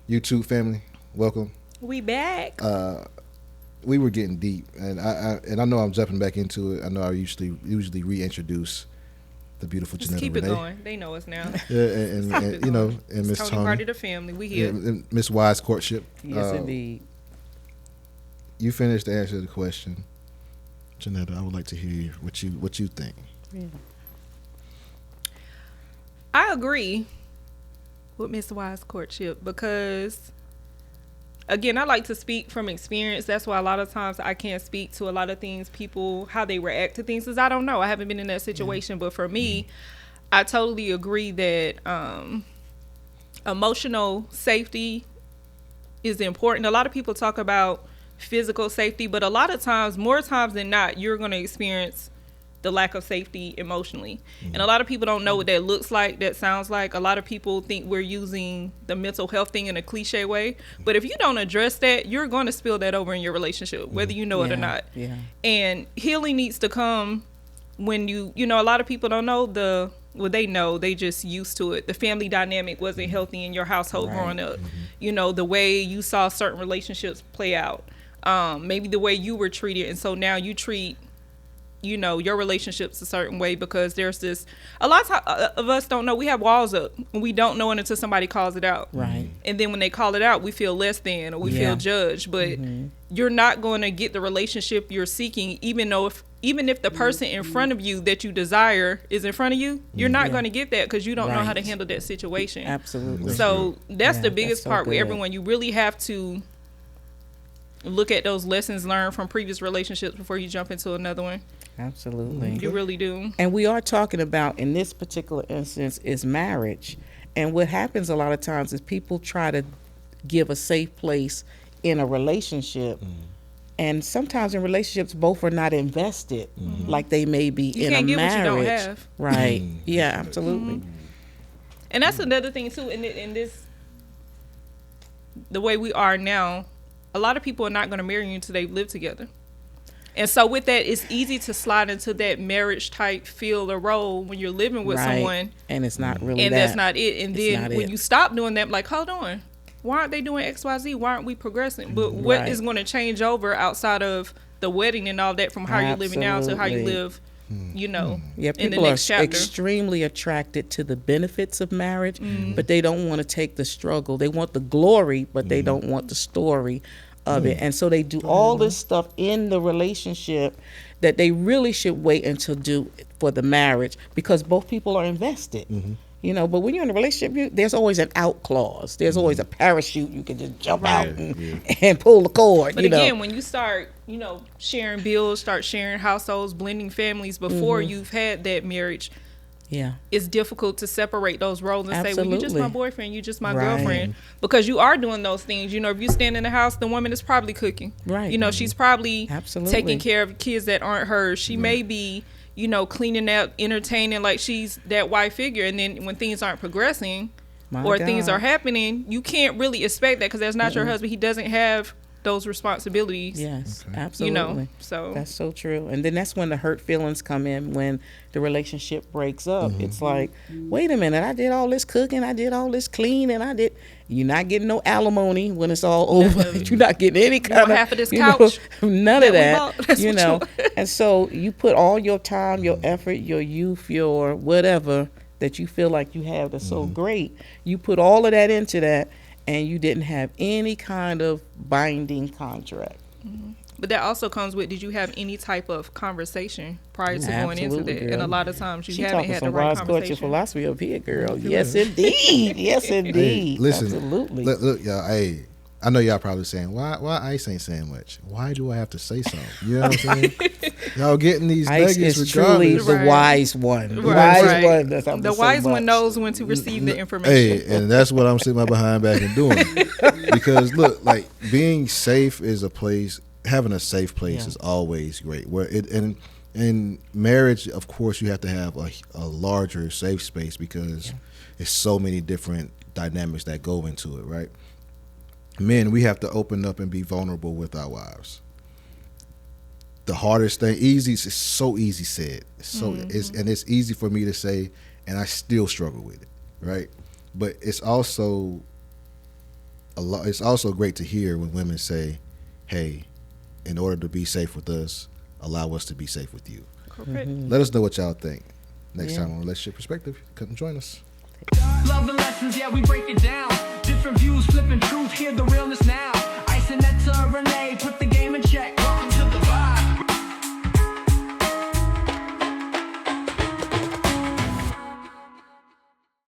YouTube family, welcome. We back. We were getting deep, and I know I'm jumping back into it. I know I usually reintroduce the beautiful Just Janetta keep it Renee. going. They know us now. Yeah, and you know, and Miss Tony part Tony, of the family. We yeah, here. and Miss Wise Courtship. Yes, indeed. You finished the answer to the question, Janetta. I would like to hear what you think. Yeah. I agree with Miss Wise Courtship because, again, I like to speak from experience. That's why a lot of times I can't speak to a lot of things, people, how they react to things, because I don't know. I haven't been in that situation. But for me, I totally agree that emotional safety is important. A lot of people talk about physical safety, but a lot of times, more times than not, you're going to experience the lack of safety emotionally. And a lot of people don't know what that looks like, that sounds like. A lot of people think we're using the mental health thing in a cliche way. But if you don't address that, you're going to spill that over in your relationship, whether you know it or not. Yeah. And healing needs to come when you know, a lot of people don't know they know, they just used to it. The family dynamic wasn't healthy in your household growing up. You know, the way you saw certain relationships play out. Maybe the way you were treated. And so now you treat, you know, your relationships a certain way because there's this, a lot of us don't know, we have walls up and we don't know it until somebody calls it out. Right. And then when they call it out, we feel less than, or we feel judged, but you're not going to get the relationship you're seeking, even if the person in front of you that you desire is in front of you, you're not going to get that because you don't know how to handle that situation. Absolutely. So that's the biggest so part with good. everyone. You really have to look at those lessons learned from previous relationships before you jump into another one. Absolutely. You really do. And we are talking about, in this particular instance, is marriage. And what happens a lot of times is people try to give a safe place in a relationship. And sometimes in relationships, both are not invested like they may be You in can't a get marriage. what you don't have. Right. Yeah, absolutely. And that's another thing too. In this, the way we are now, a lot of people are not going to marry you until they live together. And so with that, it's easy to slide into that marriage type feel or role when you're living with someone. And it's not really And that. that's not it. And It's then not when it. you stop doing that, like, hold on. Why aren't they doing X, Y, Z? Why aren't we progressing? But what Right. is going to change over outside of the wedding and all that, from how you're living now to how you Absolutely. live, you know, Yeah, in the people are next chapter. extremely attracted to the benefits of marriage, but they don't want to take the struggle. They want the glory, but they don't want the story of it. And so they do all this stuff in the relationship that they really should wait until do for the marriage because both people are invested. You know, but when you're in a relationship, there's always an out clause. There's always a parachute. You can just jump out and pull the cord. But you know? again, when you start, you know, sharing bills, start sharing households, blending families before you've had that marriage, Yeah. it's difficult to separate those roles and say, well, you just my Absolutely. boyfriend, you just my Right. girlfriend. Because you are doing those things. You know, if you stand in the house, the woman is probably cooking. Right. You know, she's probably Absolutely. taking care of kids that aren't hers. She may be, you know, cleaning out, entertaining, like she's that wife figure. And then when things aren't progressing My or things God. are happening, you can't really expect that because that's not your husband. He doesn't have those responsibilities. Yes, Okay. absolutely. You know, so That's so true. And then that's when the hurt feelings come in when the relationship breaks up. It's like, wait a minute, I did all this cooking, I did all this cleaning, you're not getting no alimony when it's all over. You're not getting any kind want of half of this you know, couch none that of we that. bought? That's You what know. you And so you put all your time, your effort, your youth, your whatever that you feel like you have that's so great. You put all of that into that and you didn't have any kind of binding contract. But that also comes with, did you have any type of conversation prior to going into Absolutely, that? girl. And a lot of times you She haven't talking had the some right wise courtship conversation. philosophy up here, girl. Yes, indeed. Yes, indeed. Listen, Absolutely. Look, y'all. Hey, I know y'all probably saying, why Ice ain't saying much? Why do I have to say something? You know what I'm saying? Y'all getting these Ice nuggets is truly regardless. the Right. wise one. The Right, wise right. one. That's not The to say wise one much. knows when to receive the Hey, information. and that's what I'm sitting my behind back and doing. Because look, like being safe is a place. Having a safe place Yeah. is always great. Where it and in marriage, of course, you have to have a larger safe space because there's so many different dynamics that go into it, right? Men, we have to open up and be vulnerable with our wives. The hardest thing, it's so easy said. It's easy for me to say, and I still struggle with it, right? But it's also it's also great to hear when women say, "Hey, in order to be safe with us, allow us to be safe with you." Correct. Let us know what y'all think. Next Yeah. time on Relationship Perspective, come join us. Love and lessons, yeah, we break it down. Different views, flipping truth, hear the realness.